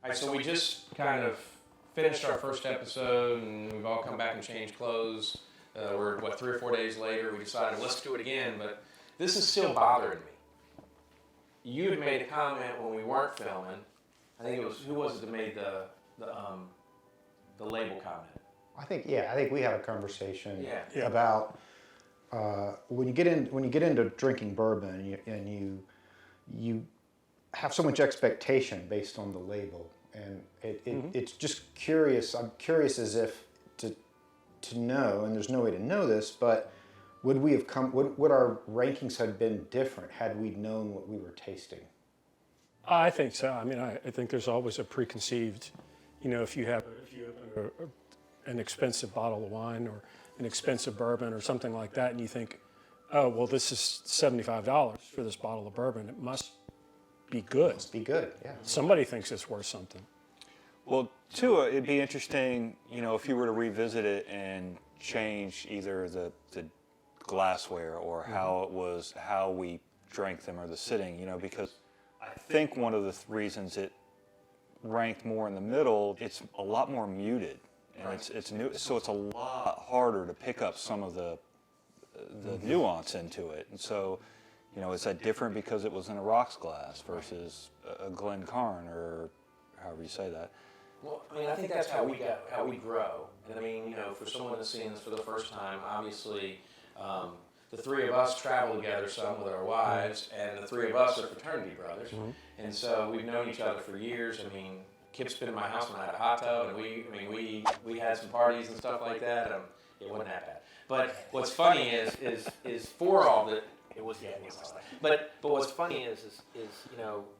All right, so we just kind of finished our first episode, and we've all come back and changed clothes. We're, 3 or 4 days later, we decided, let's do it again, but this is still bothering me. You had made a comment when we weren't filming. I think it was, who was it that made the label comment? I think we had a conversation Yeah. about when you get into drinking bourbon and you have so much expectation based on the label, and it's just curious. I'm curious as if to know, and there's no way to know this, but would our rankings have been different had we known what we were tasting? I think so. I mean, I think there's always a preconceived, if you open an expensive bottle of wine or an expensive bourbon or something like that, and you think, oh, well, this is $75 for this bottle of bourbon. It must be good. Must be good, yeah. Somebody thinks it's worth something. Well, too, it'd be interesting, if you were to revisit it and change either the glassware or how we drank them or the sitting, because I think one of the reasons it ranked more in the middle, it's a lot more muted, and it's new, so it's a lot harder to pick up some of the nuance into it. And so, is that different because it was in a rocks glass versus a Glencairn, or however you say that? Well, I mean, I think that's how we grow. And I mean, for someone that's seeing this for the first time, obviously, the three of us travel together some with our wives, and the three of us are fraternity brothers. Mm-hmm. And so we've known each other for years. I mean, Kip's been in my house when I had a hot tub, and we had some parties and stuff like that. It wasn't that bad. But what's funny is for all that. It was, yeah, it was. But what's funny is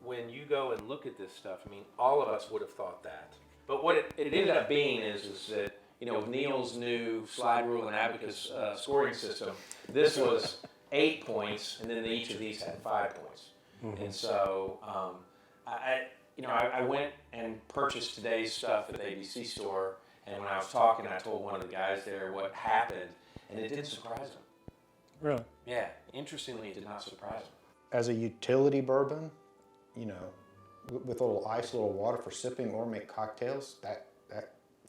when you go and look at this stuff, I mean, all of us would have thought that. But what it ended up being is that, with Neil's new slide rule and abacus scoring system, this was 8 points, and then each of these had 5 points. Mm-hmm. And so I went and purchased today's stuff at the ABC store, and when I was talking, I told one of the guys there what happened, and it didn't surprise him. Really? Yeah. Interestingly, it did not surprise him. As a utility bourbon, with a little ice, a little water for sipping or make cocktails, that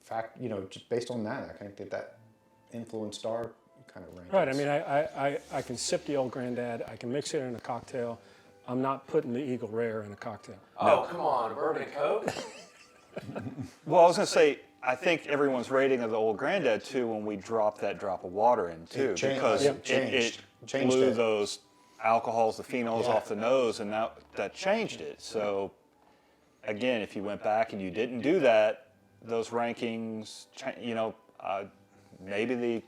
fact, just based on that, I think that influenced our kind of rankings. Right. I mean, I can sip the Old Granddad. I can mix it in a cocktail. I'm not putting the Eagle Rare in a cocktail. Oh, come on, bourbon and Coke? Well, I was going to say, I think everyone's rating of the Old Granddad, too, when we dropped that drop of water in, too, because it blew those alcohols, the phenols off the nose, and that changed it. So, again, if you went back and you didn't do that, those rankings, maybe the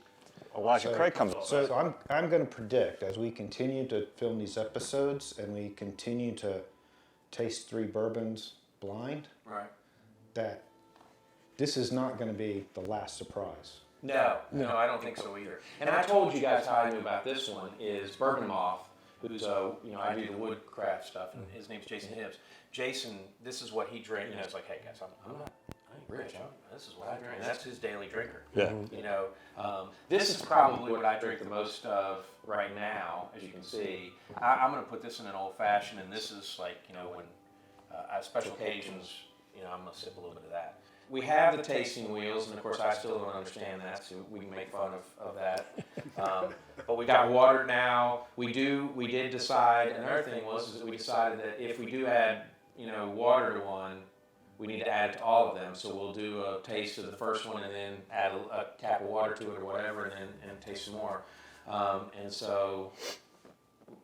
Elijah Craig comes up. So I'm going to predict, as we continue to film these episodes and we continue to taste three bourbons blind, right, that this is not going to be the last surprise. No, I don't think so either. And I told you guys how I knew about this one is Bourbon Moth, who's I do the woodcraft stuff, and his name's Jason Hibbs. Jason, this is what he drank. It's like, hey guys, I ain't rich. This is what I drink. That's his daily drinker. Yeah. This is probably what I drink the most of right now, as you can see. I'm going to put this in an old fashioned, and this is like when at special occasions, I'm going to sip a little bit of that. We have the tasting wheels, and of course I still don't understand that, so we can make fun of that. But we got water now. We did decide, another thing was that we decided that if we do add, water to one, we need to add it to all of them. So we'll do a taste of the first one and then add a tap of water to it or whatever, and taste some more. And so,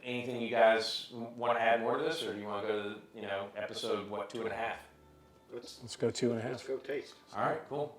anything you guys want to add more to this, or do you want to go to episode 2.5? Let's go 2.5. Let's go taste. All right, cool.